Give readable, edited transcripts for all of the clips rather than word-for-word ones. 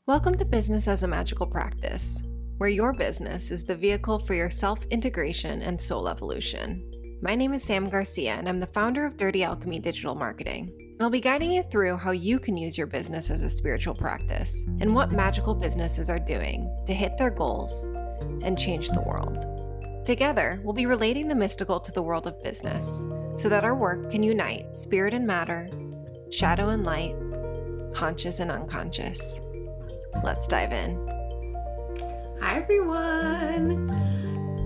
Welcome to Business as a Magical Practice, where your business is the vehicle for your self-integration and soul evolution. My name is Sam Garcia, and I'm the founder of Dirty Alchemy Digital Marketing. And I'll be guiding you through how you can use your business as a spiritual practice and what magical businesses are doing to hit their goals and change the world. Together, we'll be relating the mystical to the world of business so that our work can unite spirit and matter, shadow and light, conscious and unconscious. Let's dive in. Hi, everyone.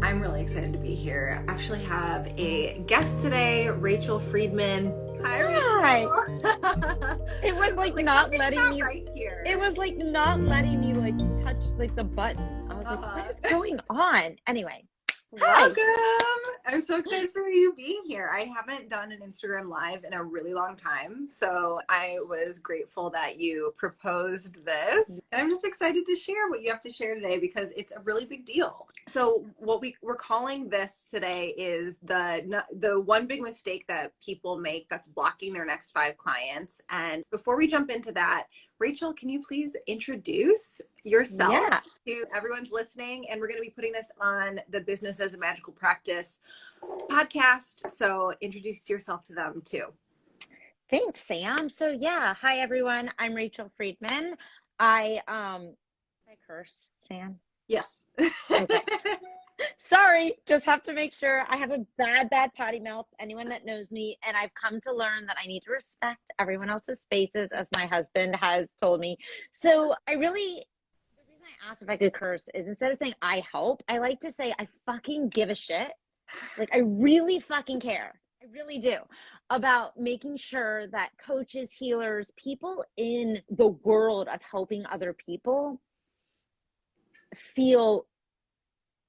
I'm really excited to be here. I actually have a guest today, Rachel Friedman. Hi, Rachel. It was like not letting me right here. It was like not letting me like touch like the button. I was like, what is going on? Anyway. Hi. Welcome. I'm so excited for you being here. I haven't done an Instagram Live in a really long time, so I was grateful that you proposed this. And I'm just excited to share what you have to share today because it's a really big deal. So what we're calling this today is the one big mistake that people make that's blocking their next 5 clients. And before we jump into that, Rachel, can you please introduce yourself to everyone's listening? And we're going to be putting this on the Business as a Magical Practice podcast. So introduce yourself to them too. Thanks, Sam. So hi everyone. I'm Rachel Friedman. I curse, Sam? Yes. Okay. Sorry, just have to make sure. I have a bad potty mouth, anyone that knows me, and I've come to learn that I need to respect everyone else's spaces, as my husband has told me. So the reason I asked if I could curse is instead of saying I help, I like to say I fucking give a shit. Like I really fucking care. I really do about making sure that coaches, healers, people in the world of helping other people feel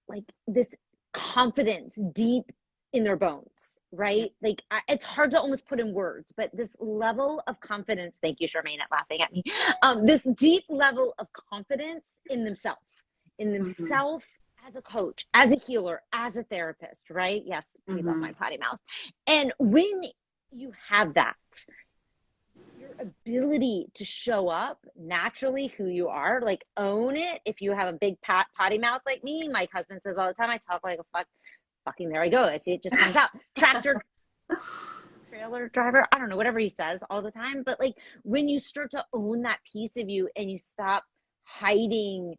like this confidence deep in their bones, right? Like it's hard to almost put in words, but this level of confidence, thank you, Charmaine, at laughing at me, this deep level of confidence in themselves, as a coach, as a healer, as a therapist, right? Yes, we love my potty mouth. And when you have that, your ability to show up naturally who you are, like own it. If you have a big potty mouth like me, my husband says all the time, I talk like a fucking, there I go. I see it just comes out. Tractor trailer driver. I don't know, whatever he says all the time. But like when you start to own that piece of you and you stop hiding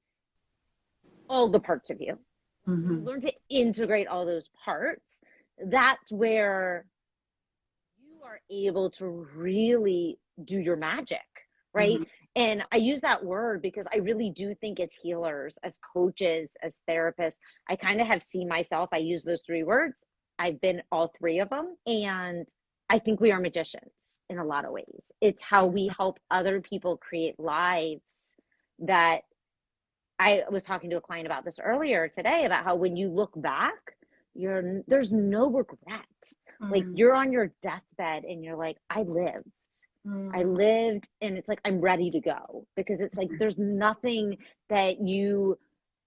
all the parts of you, you learn to integrate all those parts. That's where you are able to really do your magic, right? And I use that word because I really do think as healers, as coaches, as therapists, I kind of have seen myself. I use those 3 words. I've been all 3 of them. And I think we are magicians in a lot of ways. It's how we help other people create lives that I was talking to a client about this earlier today, about how when you look back, there's no regret. Like you're on your deathbed and you're like, I lived, and it's like, I'm ready to go, because it's like, there's nothing that you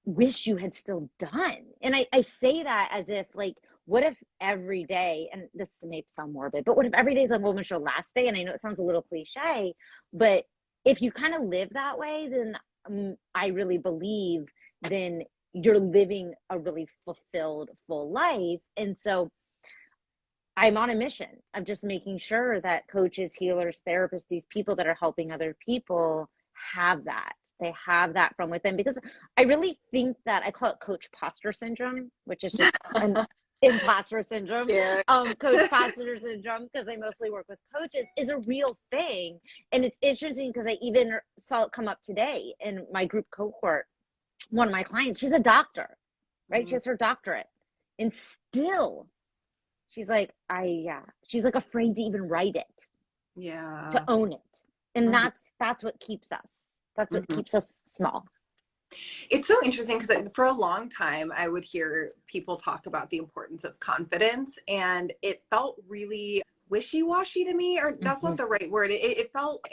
wish you had still done. And I say that as if like, what if every day, and this may sound morbid, but what if every day is a woman's your last day? And I know it sounds a little cliche, but if you kind of live that way, then I really believe then you're living a really fulfilled, full life. And so I'm on a mission of just making sure that coaches, healers, therapists, these people that are helping other people have that. They have that from within, because I really think that I call it coach imposter syndrome, which is just an imposter syndrome. Coach imposter syndrome, because I mostly work with coaches, is a real thing. And it's interesting because I even saw it come up today in my group cohort. One of my clients, she's a doctor, right? She has her doctorate. And still, she's like, she's like afraid to even write it. To own it. And that's what keeps us. That's what keeps us small. It's so interesting because for a long time, I would hear people talk about the importance of confidence, and it felt really wishy-washy to me, or that's not the right word. It felt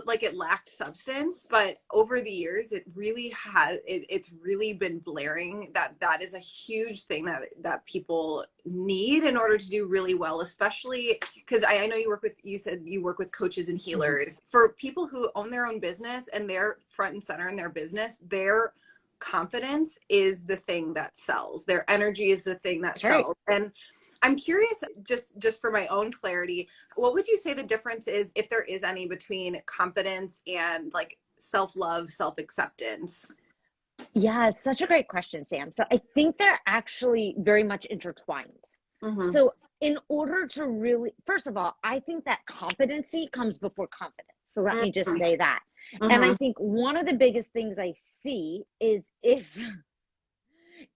like it lacked substance, but over the years it really has, it's really been blaring that that is a huge thing that people need in order to do really well, especially because I know you said you work with coaches and healers. For people who own their own business and they're front and center in their business, their confidence is the thing that sells. Their energy is the thing that sells. And I'm curious, just for my own clarity, what would you say the difference is, if there is any, between confidence and like self-love, self-acceptance? Yeah, it's such a great question, Sam. So I think they're actually very much intertwined. So in order to really, first of all, I think that competency comes before confidence. So let me just say that. And I think one of the biggest things I see is if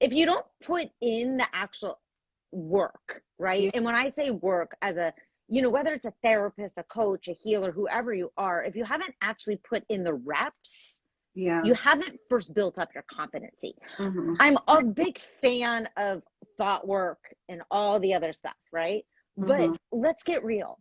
you don't put in the actual work, right? Yeah. And when I say work, as a, you know, whether it's a therapist, a coach, a healer, whoever you are, if you haven't actually put in the reps, you haven't first built up your competency. I'm a big fan of thought work and all the other stuff, right? But let's get real.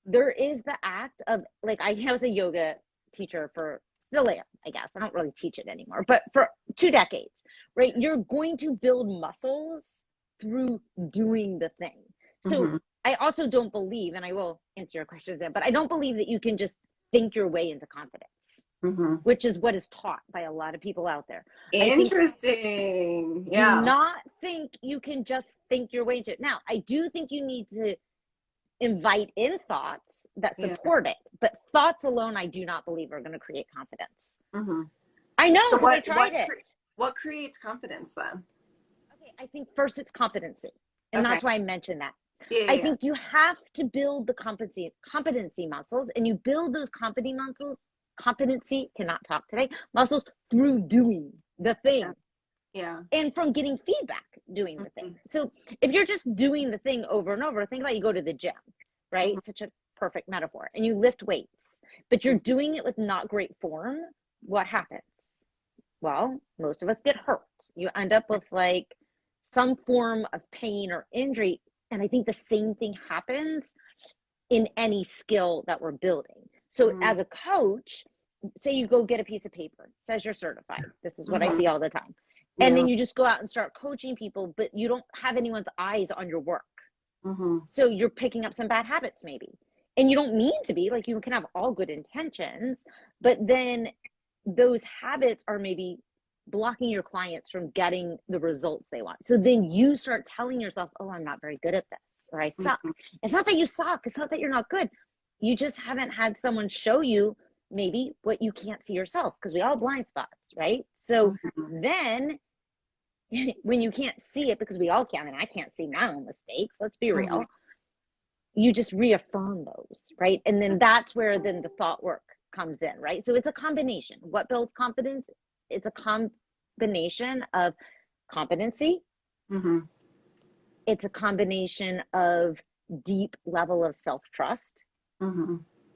There is the act of, like, I was a yoga teacher for, still am, I guess. I don't really teach it anymore, but for 2 decades, right? You're going to build muscles through doing the thing. So I also don't believe, and I will answer your questions there, but I don't believe that you can just think your way into confidence, which is what is taught by a lot of people out there. Interesting. Do not think you can just think your way into it. Now, I do think you need to invite in thoughts that support it, but thoughts alone, I do not believe are going to create confidence. I know, so I tried it. What creates confidence then? I think first it's competency. And that's why I mentioned that. I think you have to build the competency muscles, and you build those competency, cannot talk today, muscles through doing the thing. And from getting feedback doing the thing. So if you're just doing the thing over and over, think about, you go to the gym, right? Such a perfect metaphor. And you lift weights, but you're doing it with not great form. What happens? Well, most of us get hurt. You end up with like some form of pain or injury. And I think the same thing happens in any skill that we're building. So as a coach, say you go get a piece of paper, says you're certified. This is what I see all the time. And then you just go out and start coaching people, but you don't have anyone's eyes on your work. So you're picking up some bad habits maybe. And you don't mean to be, like, you can have all good intentions, but then those habits are maybe blocking your clients from getting the results they want. So then you start telling yourself, oh, I'm not very good at this, or I suck. It's not that you suck. It's not that you're not good. You just haven't had someone show you maybe what you can't see yourself, because we all have blind spots, right? So then when you can't see it, because we all can, and I can't see my own mistakes, let's be real, you just reaffirm those, right? And then that's where then the thought work comes in, right? So it's a combination. What builds confidence? It's a combination of competency. It's a combination of deep level of self-trust,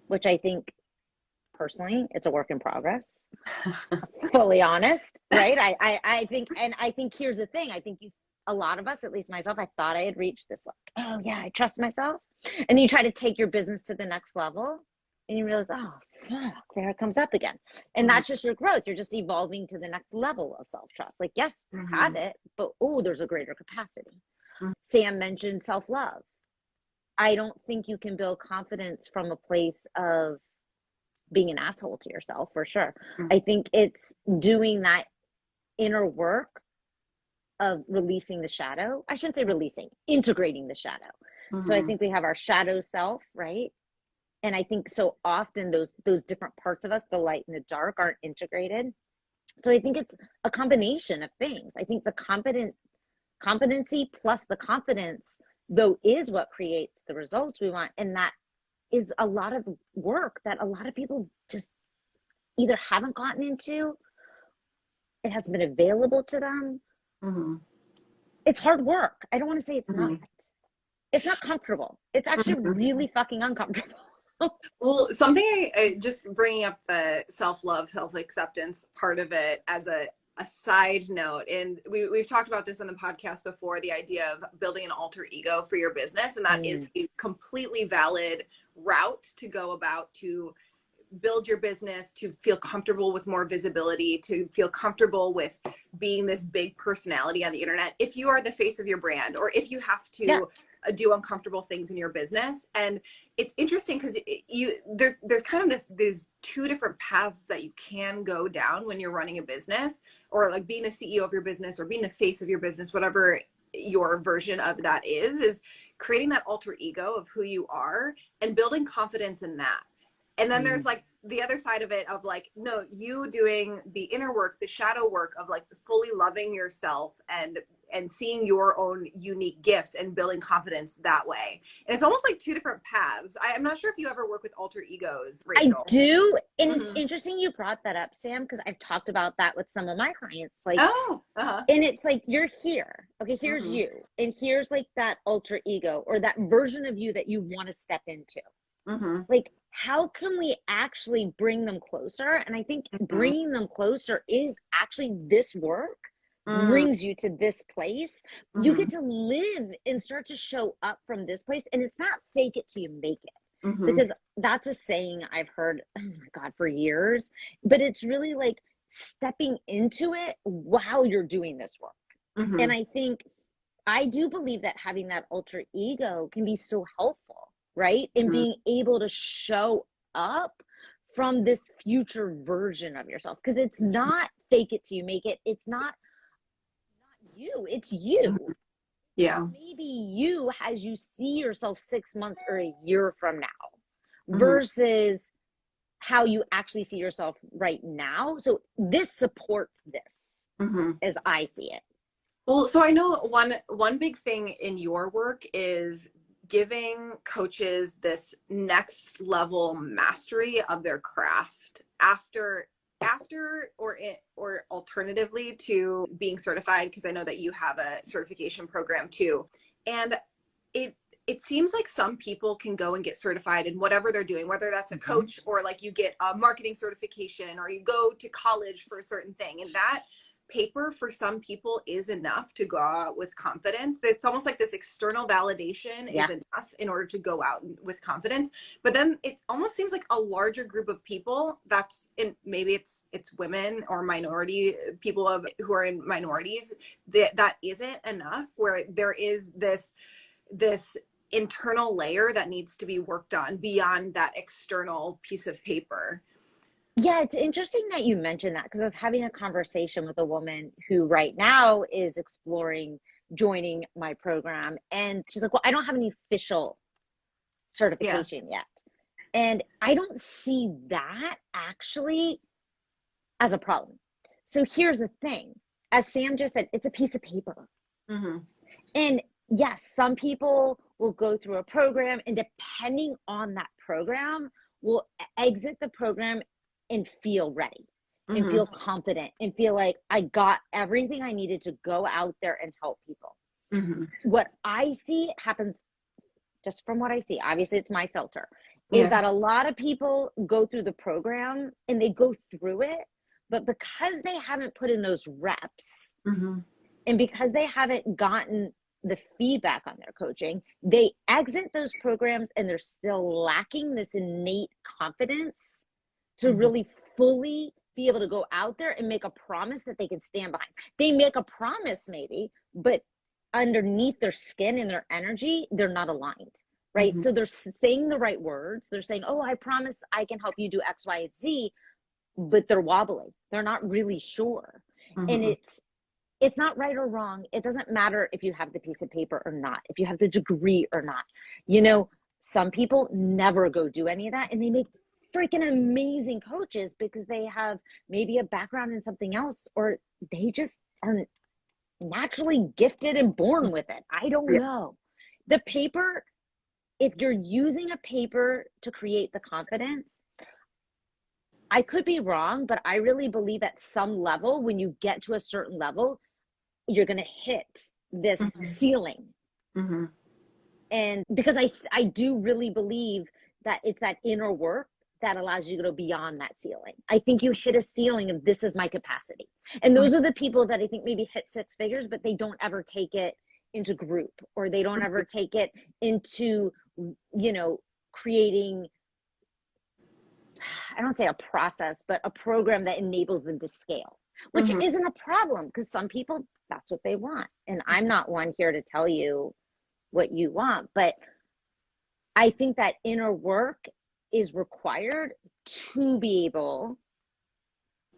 which I think personally, it's a work in progress. Fully honest, right? I think here's the thing. I think a lot of us, at least myself, I thought I had reached this, like, oh yeah, I trust myself. And you try to take your business to the next level, and you realize, oh fuck, there it comes up again. And that's just your growth. You're just evolving to the next level of self-trust. Like, yes, you have it, but oh, there's a greater capacity. Sam mentioned self-love. I don't think you can build confidence from a place of being an asshole to yourself, for sure. I think it's doing that inner work of releasing the shadow. I shouldn't say releasing, integrating the shadow. So I think we have our shadow self, right? And I think so often those different parts of us, the light and the dark, aren't integrated. So I think it's a combination of things. I think the competency plus the confidence, though, is what creates the results we want. And that is a lot of work that a lot of people just either haven't gotten into, it hasn't been available to them. It's hard work. I don't want to say it's not. It's not comfortable. It's actually really fucking uncomfortable. Well, something I just bringing up the self-love, self-acceptance part of it as a a side note, and we've talked about this on the podcast before, the idea of building an alter ego for your business. And that is a completely valid route to go about to build your business, to feel comfortable with more visibility, to feel comfortable with being this big personality on the internet. If you are the face of your brand, or if you have to do uncomfortable things in your business. And it's interesting because there's kind of these two different paths that you can go down when you're running a business, or like being the CEO of your business or being the face of your business, whatever your version of that is creating that alter ego of who you are and building confidence in that. And then there's like the other side of it of like, no, you doing the inner work, the shadow work of like fully loving yourself and seeing your own unique gifts and building confidence that way. And it's almost like two different paths. I'm not sure if you ever work with alter egos, Rachel. I do. And it's interesting you brought that up, Sam, because I've talked about that with some of my clients. Like, and it's like, you're here. Okay, here's you. And here's like that alter ego or that version of you that you want to step into. Like, how can we actually bring them closer? And I think bringing them closer is actually this work brings you to this place. You get to live and start to show up from this place. And it's not fake it till you make it. Because that's a saying I've heard, oh my God, for years. But it's really like stepping into it while you're doing this work. And I think, I do believe that having that alter ego can be so helpful, right? And being able to show up from this future version of yourself. Because it's not fake it till you make it. It's not you, it's you. Yeah. Maybe you as you see yourself 6 months or a year from now versus how you actually see yourself right now. So this supports this as I see it. Well, so I know one big thing in your work is giving coaches this next level mastery of their craft after or alternatively to being certified, because I know that you have a certification program too. And it seems like some people can go and get certified in whatever they're doing, whether that's a coach or like you get a marketing certification or you go to college for a certain thing. And that paper for some people is enough to go out with confidence. It's almost like this external validation is enough in order to go out with confidence. But then it almost seems like a larger group of people maybe it's women or minority people who are in minorities that isn't enough, where there is this internal layer that needs to be worked on beyond that external piece of paper. Yeah, it's interesting that you mentioned that, because I was having a conversation with a woman who right now is exploring joining my program. And she's like, well, I don't have any official certification yet. And I don't see that actually as a problem. So here's the thing. As Sam just said, it's a piece of paper. And yes, some people will go through a program, and depending on that program, will exit the program and feel ready and feel confident and feel like I got everything I needed to go out there and help people. What I see happens, just from what I see, obviously it's my filter, is that a lot of people go through the program and they go through it, but because they haven't put in those reps and because they haven't gotten the feedback on their coaching, they exit those programs and they're still lacking this innate confidence to really fully be able to go out there and make a promise that they can stand behind. They make a promise maybe, but underneath their skin and their energy, they're not aligned, right? So they're saying the right words. They're saying, oh, I promise I can help you do X, Y, and Z, but they're wobbly. They're not really sure. And it's not right or wrong. It doesn't matter if you have the piece of paper or not, if you have the degree or not. You know, some people never go do any of that, and they make freaking amazing coaches because they have maybe a background in something else, or they just are naturally gifted and born with it. I don't know. The paper, if you're using a paper to create the confidence, I could be wrong, but I really believe at some level, when you get to a certain level, you're going to hit this ceiling. And because I do really believe that it's that inner work that allows you to go beyond that ceiling. I think you hit a ceiling of this is my capacity. And those are the people that I think maybe hit six figures, but they don't ever take it into group, or they don't ever take it into, you know, creating, I don't say a process, but a program that enables them to scale, which isn't a problem, because some people, that's what they want. And I'm not one here to tell you what you want, but I think that inner work is required to be able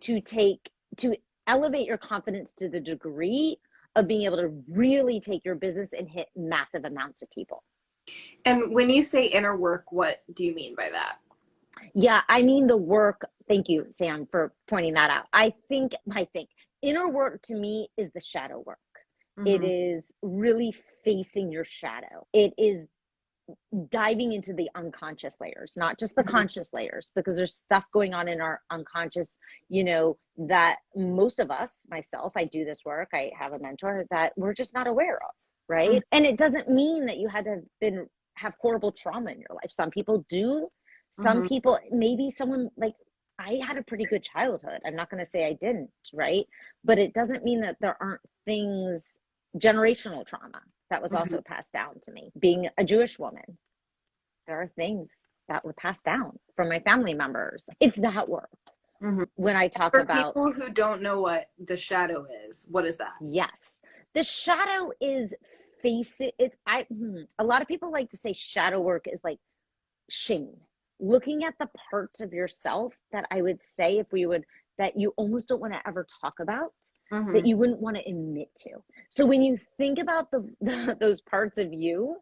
to elevate your confidence to the degree of being able to really take your business and hit massive amounts of people. And when you say inner work, what do you mean by that? Yeah, I mean the work. Thank you, Sam, for pointing that out. I think inner work to me is the shadow work. It is really facing your shadow. It is diving into the unconscious layers, not just the conscious layers, because there's stuff going on in our unconscious, you know, that most of us, myself, I do this work, I have a mentor, that we're just not aware of, right? And it doesnesn't mean that you had to have horrible trauma in your life. Some people do. Some people, maybe someone, like, I had a pretty good childhood. I'm not going to say I didn't, right? But it doesn't mean that there aren't things, generational trauma that was also passed down to me. Being a Jewish woman, there are things that were passed down from my family members. It's that work. When I talk about people who don't know what the shadow is, what is that? Yes, the shadow is a lot of people like to say shadow work is like shame. Looking at the parts of yourself that I would say that you almost don't want to ever talk about, that you wouldn't want to admit to. So when you think about those parts of you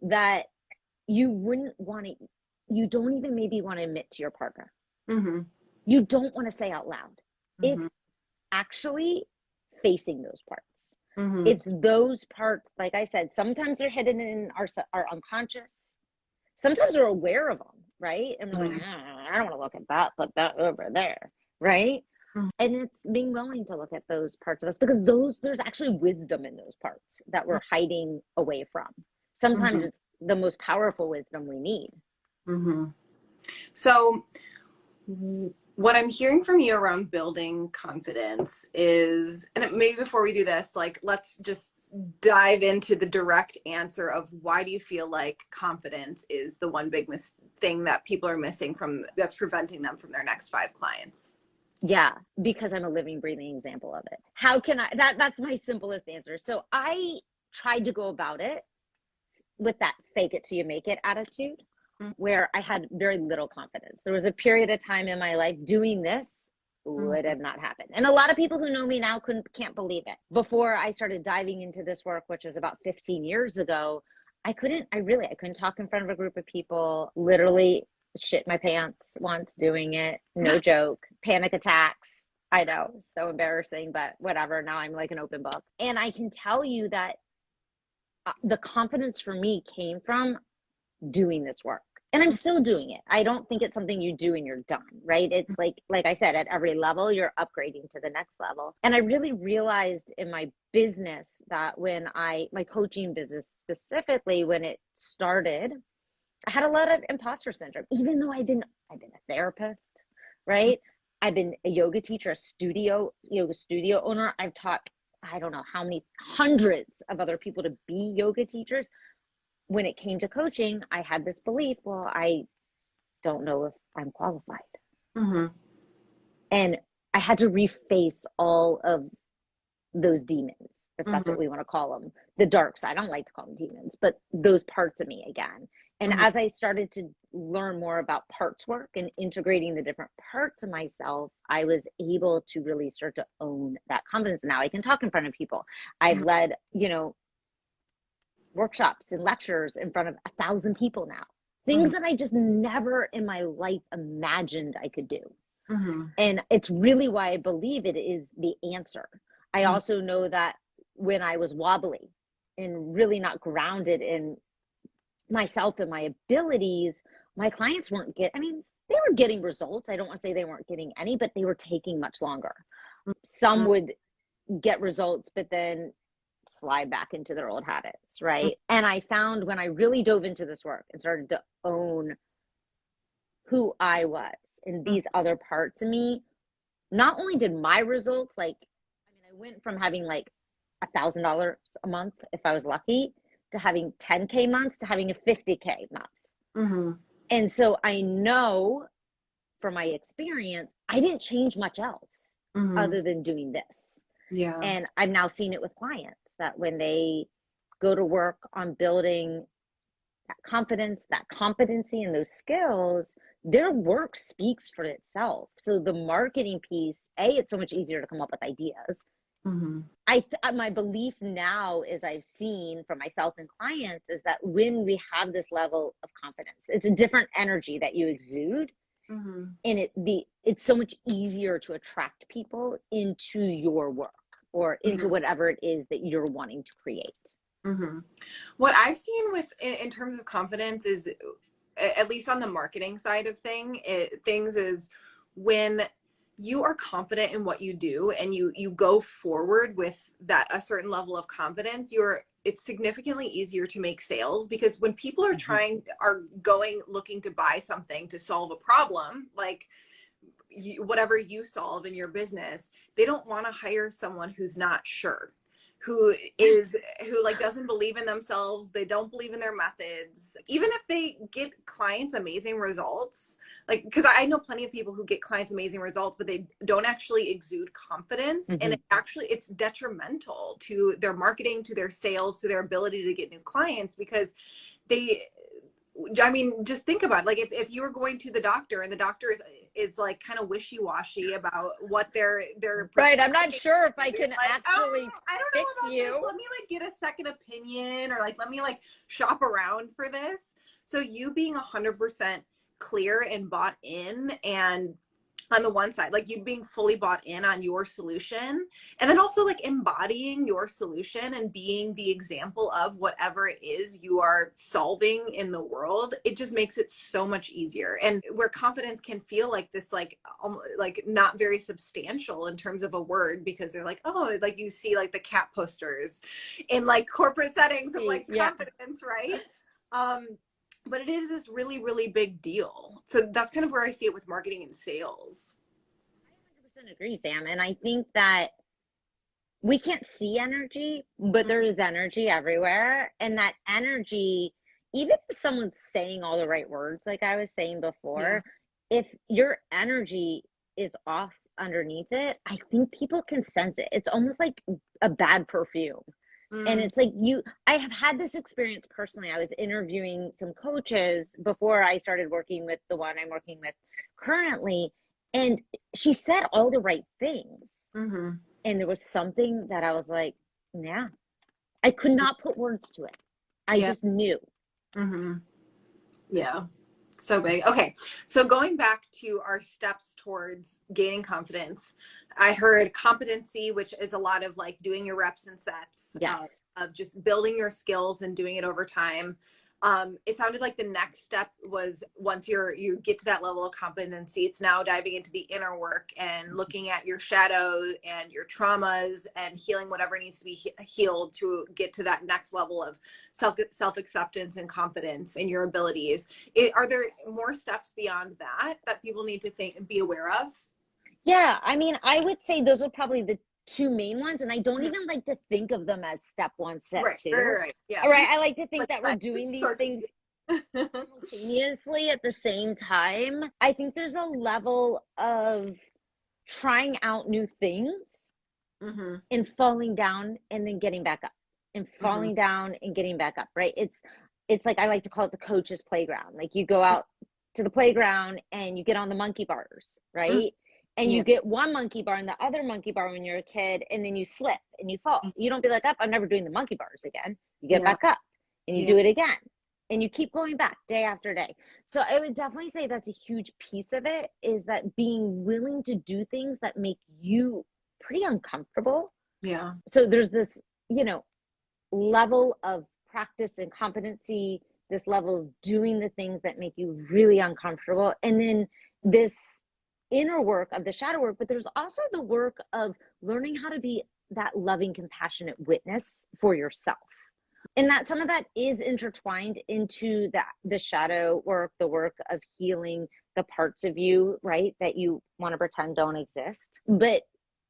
that you wouldn't want to, you don't even maybe want to admit to your partner. You don't want to say out loud. It's actually facing those parts. It's those parts, like I said, sometimes they're hidden in our unconscious. Sometimes we're aware of them, right? And we're like, I don't want to look at that, put that over there, right? And it's being willing to look at those parts of us, because there's actually wisdom in those parts that we're hiding away from. Sometimes it's the most powerful wisdom we need. So what I'm hearing from you around building confidence is, and maybe before we do this, like, let's just dive into the direct answer of why do you feel like confidence is the one big thing that people are missing that's preventing them from their next 5 clients? Yeah, because I'm a living, breathing example of it. How can that's my simplest answer. So I tried to go about it with that fake it till you make it attitude, where I had very little confidence. There was a period of time in my life doing this would have not happened. And a lot of people who know me now can't believe it. Before I started diving into this work, which was about 15 years ago, I couldn't talk in front of a group of people. Literally shit my pants once doing it. No joke. Panic attacks. I know, so embarrassing, but whatever. Now I'm like an open book. And I can tell you that the confidence for me came from doing this work. And I'm still doing it. I don't think it's something you do and you're done, right? It's like I said, at every level, you're upgrading to the next level. And I really realized in my business that my coaching business specifically, when it started, I had a lot of imposter syndrome, even though I've been a therapist, right? I've been a yoga teacher, yoga studio owner. I've taught, I don't know how many hundreds of other people to be yoga teachers. When it came to coaching, I had this belief, well, I don't know if I'm qualified. And I had to reface all of those demons, if that's what we want to call them, the dark side. I don't like to call them demons, but those parts of me again. And as I started to learn more about parts work and integrating the different parts of myself, I was able to really start to own that confidence. Now I can talk in front of people. I've led, workshops and lectures in front of 1,000 people now. Things that I just never in my life imagined I could do. And it's really why I believe it is the answer. I also know that when I was wobbly and really not grounded in myself and my abilities, my clients they were getting results. I don't want to say they weren't getting any, but they were taking much longer. Some would get results, but then slide back into their old habits, right? And I found when I really dove into this work and started to own who I was and these other parts of me, not only did my results, like, I mean, I went from having like $1,000 a month if I was lucky to having 10K months to having a 50K month. Mm-hmm. And so I know from my experience, I didn't change much else other than doing this. Yeah. And I've now seen it with clients that when they go to work on building that confidence, that competency, and those skills, their work speaks for itself. So the marketing piece, it's so much easier to come up with ideas. Mm-hmm. My belief now, as I've seen from myself and clients, is that when we have this level of confidence, it's a different energy that you exude. Mm-hmm. And it's so much easier to attract people into your work or into whatever it is that you're wanting to create. Mm-hmm. What I've seen in terms of confidence is, at least on the marketing side of things, is when you are confident in what you do and you go forward with a certain level of confidence, it's significantly easier to make sales, because when people are looking to buy something to solve a problem, like whatever you solve in your business, they don't want to hire someone who's not sure, who like doesn't believe in themselves. They don't believe in their methods. Even if they get clients amazing results, like, because I know plenty of people who get clients amazing results, but they don't actually exude confidence. And it's detrimental to their marketing, to their sales, to their ability to get new clients, because just think about it. Like, if you were going to the doctor and the doctor is like kind of wishy-washy about what their right. I'm not sure if I can actually I don't fix know about you. this. Let me like get a second opinion, or like let me like shop around for this. So you being 100% clear and bought in, and on the one side, like you being fully bought in on your solution, and then also like embodying your solution and being the example of whatever it is you are solving in the world, it just makes it so much easier. And where confidence can feel like this, like not very substantial in terms of a word, because they're like, oh, like you see like the cat posters in like corporate settings of like confidence, right? But it is this really, really big deal. So that's kind of where I see it with marketing and sales. I 100% agree, Sam. And I think that we can't see energy, but there is energy everywhere. And that energy, even if someone's saying all the right words, like I was saying before, if your energy is off underneath it, I think people can sense it. It's almost like a bad perfume. And it's like I have had this experience personally. I was interviewing some coaches before I started working with the one I'm working with currently. And she said all the right things. And there was something that I was like, yeah, I could not put words to it. I just knew. Yeah. So big. Okay. So going back to our steps towards gaining confidence, I heard competency, which is a lot of like doing your reps and sets, of just building your skills and doing it over time. It sounded like the next step was, once you get to that level of competency, it's now diving into the inner work and looking at your shadow and your traumas and healing whatever needs to be healed to get to that next level of self-acceptance and confidence in your abilities. Are there more steps beyond that people need to think and be aware of? Yeah, I mean, I would say those are probably the two main ones, and I don't even like to think of them as step one, step two. Right. Yeah. All right. I like to think that we're doing these things simultaneously at the same time. I think there's a level of trying out new things and falling down and then getting back up, and falling down and getting back up. Right. It's like, I like to call it the coach's playground. Like, you go out to the playground and you get on the monkey bars, right? And you get one monkey bar and the other monkey bar when you're a kid, and then you slip and you fall. You don't be like, I'm never doing the monkey bars again. You get back up and you do it again, and you keep going back day after day. So I would definitely say that's a huge piece of it, is that being willing to do things that make you pretty uncomfortable. Yeah. So there's this, level of practice and competency, this level of doing the things that make you really uncomfortable. And then this inner work of the shadow work, but there's also the work of learning how to be that loving, compassionate witness for yourself. And that some of that is intertwined into the shadow work, the work of healing the parts of you, right, that you want to pretend don't exist. But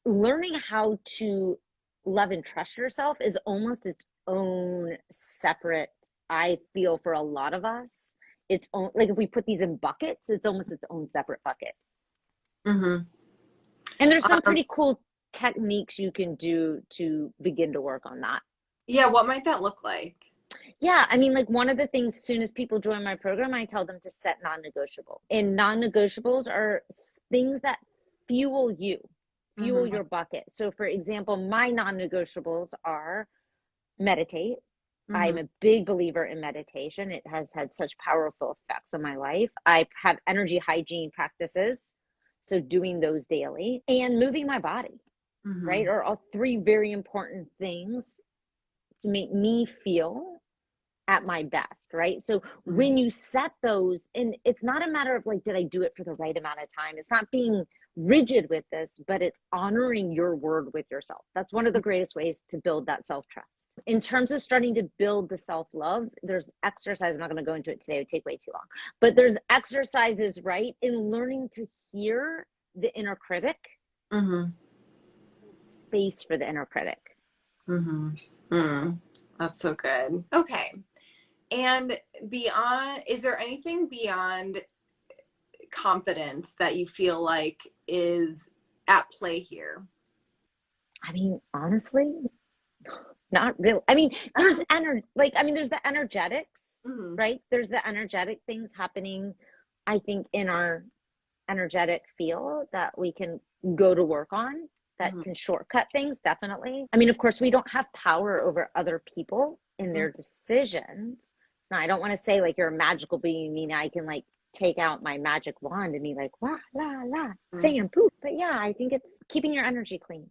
learning how to love and trust yourself is almost its own separate, I feel, for a lot of us, its own, like if we put these in buckets, it's almost its own separate bucket. Mm-hmm. And there's some pretty cool techniques you can do to begin to work on that. Yeah, what might that look like? Yeah, I mean, like one of the things, as soon as people join my program, I tell them to set non-negotiable. And non-negotiables are things that fuel you, fuel your bucket. So for example, my non-negotiables are meditate. I'm a big believer in meditation. It has had such powerful effects on my life. I have energy hygiene practices, so doing those daily, and moving my body, right? Are all three very important things to make me feel at my best, right? So when you set those, and it's not a matter of like, did I do it for the right amount of time? It's not being rigid with this, but it's honoring your word with yourself. That's one of the greatest ways to build that self-trust. In terms of starting to build the self-love, there's exercise. I'm not going to go into it today. It would take way too long. But there's exercises, right? In learning to hear the inner critic, space for the inner critic. That's so good. Okay. And beyond, is there anything beyond confidence that you feel like is at play here? I mean, honestly, not really. I mean, there's there's the energetics, right? There's the energetic things happening, I think, in our energetic field that we can go to work on that can shortcut things, definitely. I mean, of course, we don't have power over other people in their decisions. So I don't want to say like you're a magical being, meaning I can like take out my magic wand and be like, la, la, la, saying poof. But yeah, I think it's keeping your energy clean.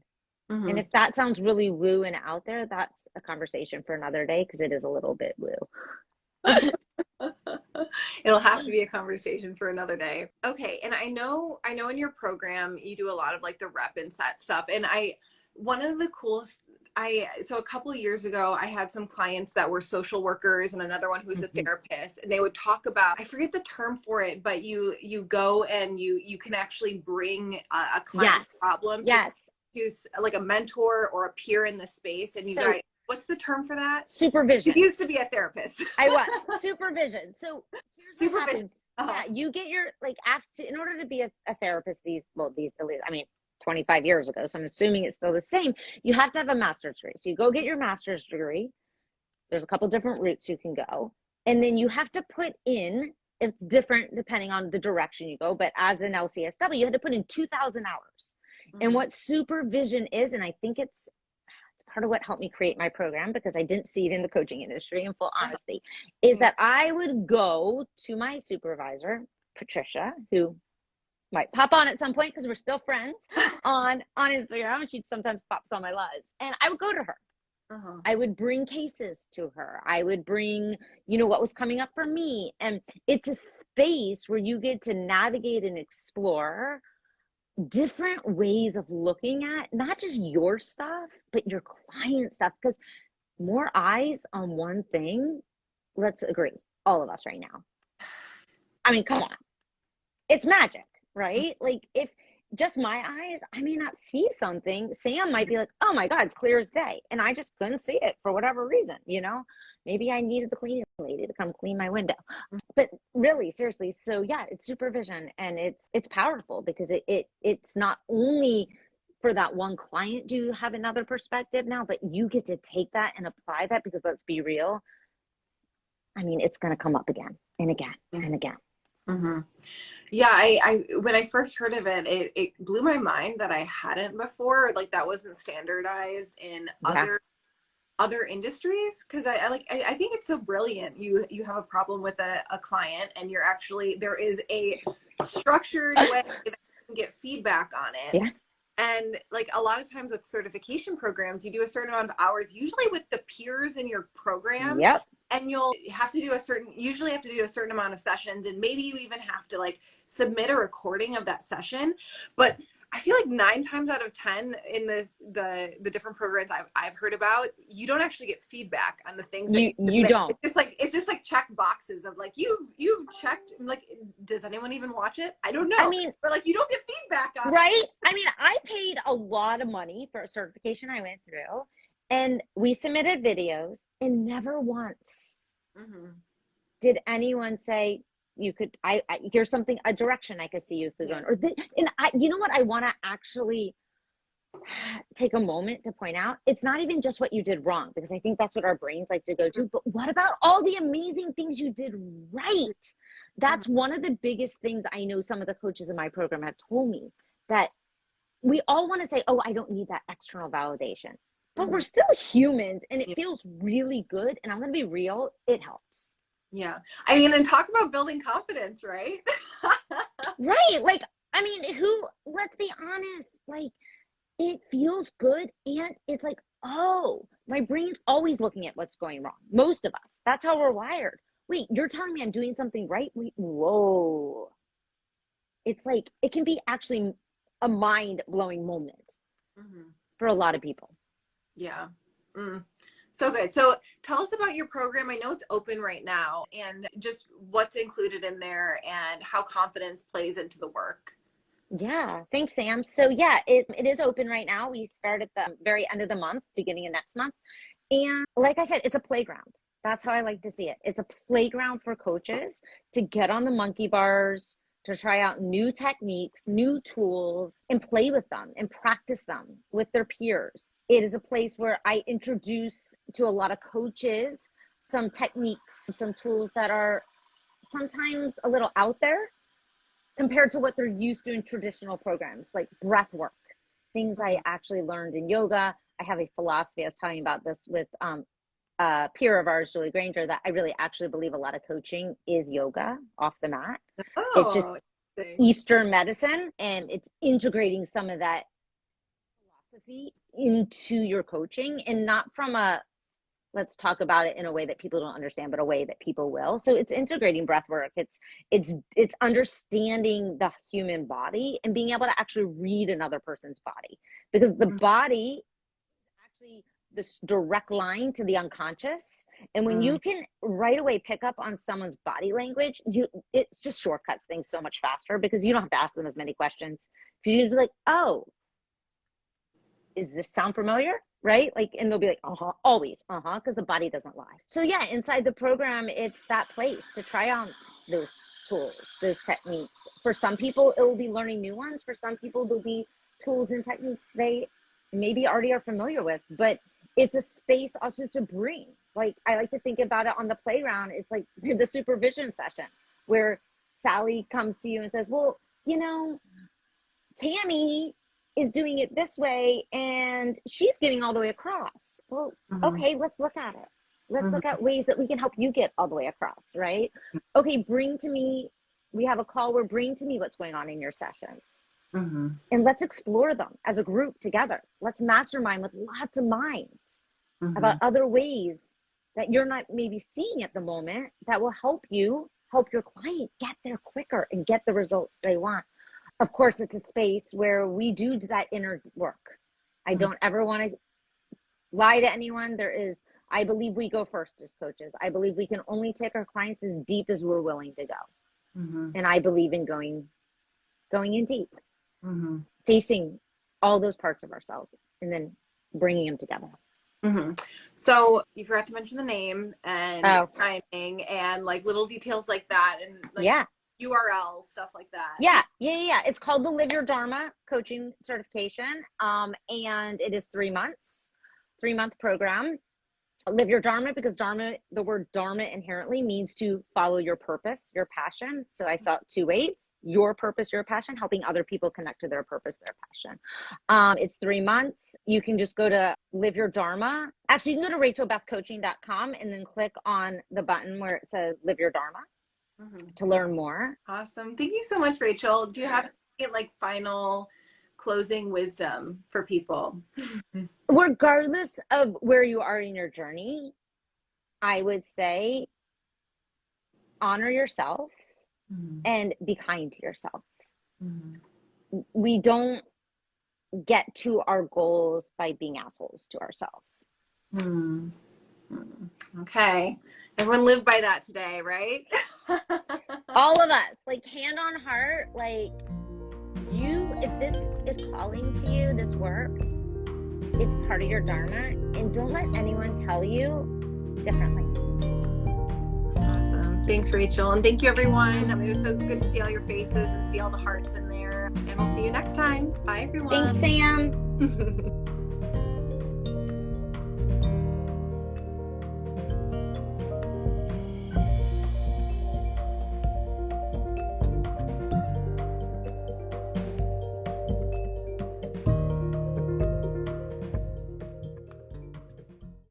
And if that sounds really woo and out there, that's a conversation for another day because it is a little bit woo. It'll have to be a conversation for another day. Okay. And I know in your program, you do a lot of like the rep and set stuff. And one of the coolest, so a couple of years ago, I had some clients that were social workers and another one who was a therapist, and they would talk about, I forget the term for it, but you go and you can actually bring a client's problem to like a mentor or a peer in the space. And you guys, what's the term for that? Supervision. You used to be a therapist. I was. Supervision. So here's supervision. What happens. Yeah, you get your, like, after, in order to be a therapist, I mean, 25 years ago, so I'm assuming it's still the same, you have to have a master's degree. So you go get your master's degree. There's a couple different routes you can go. And then you have to put in, it's different depending on the direction you go, but as an LCSW, you had to put in 2,000 hours. And what supervision is, and I think it's part of what helped me create my program, because I didn't see it in the coaching industry, in full honesty, is that I would go to my supervisor, Patricia, who might pop on at some point because we're still friends on Instagram. She sometimes pops on my lives. And I would go to her. I would bring cases to her. I would bring, what was coming up for me. And it's a space where you get to navigate and explore different ways of looking at not just your stuff, but your client stuff. Because more eyes on one thing, let's agree, all of us right now. I mean, come on. It's magic, right? Like, if just my eyes, I may not see something. Sam might be like, oh my God, it's clear as day. And I just couldn't see it for whatever reason, Maybe I needed the cleaning lady to come clean my window. But really, seriously, so yeah, it's supervision, and it's powerful because it's not only for that one client do you have another perspective now, but you get to take that and apply that, because let's be real, I mean, it's going to come up again and again and again. Yeah, I when I first heard of it, it blew my mind that I hadn't before. Like, that wasn't standardized in other industries, because I think it's so brilliant. You have a problem with a client, and you're actually, there is a structured way that you can get feedback on it. Yeah. And like a lot of times with certification programs, you do a certain amount of hours, usually with the peers in your program. Yep. And you'll have to do usually have to do a certain amount of sessions, and maybe you even have to like submit a recording of that session. But I feel like 9 times out of 10 in the different programs I've heard about, you don't actually get feedback on the things that You don't. It's just like check boxes of like you've checked. Like, does anyone even watch it? I don't know. I mean, but like you don't get feedback on right? it. I mean, I paid a lot of money for a certification I went through, and we submitted videos, and never once did anyone say you could, here's something, a direction I could see you could go in. Or and you know what, I want to actually take a moment to point out, it's not even just what you did wrong, because I think that's what our brains like to go to, but what about all the amazing things you did right? That's one of the biggest things I know some of the coaches in my program have told me, that we all want to say, oh, I don't need that external validation, but we're still humans, and it feels really good. And I'm going to be real, it helps. Yeah. I mean, and talk about building confidence, right? Right. Like, I mean, let's be honest, like, it feels good. And it's like, oh, my brain's always looking at what's going wrong. Most of us, that's how we're wired. Wait, you're telling me I'm doing something right? Wait, whoa. It's like, it can be actually a mind-blowing moment for a lot of people. Yeah. So good. So tell us about your program. I know it's open right now, and just what's included in there and how confidence plays into the work. Yeah, thanks, Sam. So yeah, it is open right now. We start at the very end of the month, beginning of next month. And like I said, it's a playground. That's how I like to see it. It's a playground for coaches to get on the monkey bars, to try out new techniques, new tools, and play with them and practice them with their peers. It is a place where I introduce to a lot of coaches some techniques, some tools that are sometimes a little out there compared to what they're used to in traditional programs, like breath work, things I actually learned in yoga. I have a philosophy, I was talking about this with a peer of ours, Julie Granger, that I really actually believe a lot of coaching is yoga off the mat. It's just Eastern medicine, and it's integrating some of that philosophy into your coaching, and not from a let's talk about it in a way that people don't understand, but a way that people will. So it's integrating breath work. It's understanding the human body and being able to actually read another person's body, because the body is actually this direct line to the unconscious. And when you can right away pick up on someone's body language, it just shortcuts things so much faster, because you don't have to ask them as many questions, because you're like, oh, does this sound familiar? Right? Like, and they'll be like, always, because the body doesn't lie. So yeah, inside the program, it's that place to try on those tools, those techniques. For some people, it will be learning new ones. For some people, there'll be tools and techniques they maybe already are familiar with, but it's a space also to bring. Like, I like to think about it on the playground. It's like the supervision session where Sally comes to you and says, well, Tammy is doing it this way and she's getting all the way across. Well, okay, let's look at it. Let's look at ways that we can help you get all the way across, right? Okay, we have a call where bring to me what's going on in your sessions. And let's explore them as a group together. Let's mastermind with lots of minds about other ways that you're not maybe seeing at the moment that will help your client get there quicker and get the results they want. Of course, it's a space where we do that inner work. I don't ever want to lie to anyone. I believe we go first as coaches. I believe we can only take our clients as deep as we're willing to go. And I believe in going in deep, facing all those parts of ourselves and then bringing them together. So you forgot to mention the name and timing and like little details like that, and like URL stuff like that. Yeah. It's called the Live Your Dharma Coaching Certification, and it is 3 months, 3-month program. Live your Dharma, because the word Dharma inherently means to follow your purpose, your passion. So I saw it 2 ways: your purpose, your passion, helping other people connect to their purpose, their passion. It's 3 months. You can just go to Live Your Dharma. Actually, you can go to rachelbethcoaching.com and then click on the button where it says Live Your Dharma to learn more. Awesome. Thank you so much, Rachel. Do you have any like final closing wisdom for people? Regardless of where you are in your journey, I would say honor yourself and be kind to yourself. We don't get to our goals by being assholes to ourselves. Hmm. Okay. Everyone live by that today, right? All of us, like, hand on heart, like, if this is calling to you, this work, it's part of your dharma, and don't let anyone tell you differently. Awesome. Thanks, Rachel. And thank you, everyone. It was so good to see all your faces and see all the hearts in there. And we'll see you next time. Bye, everyone. Thanks, Sam.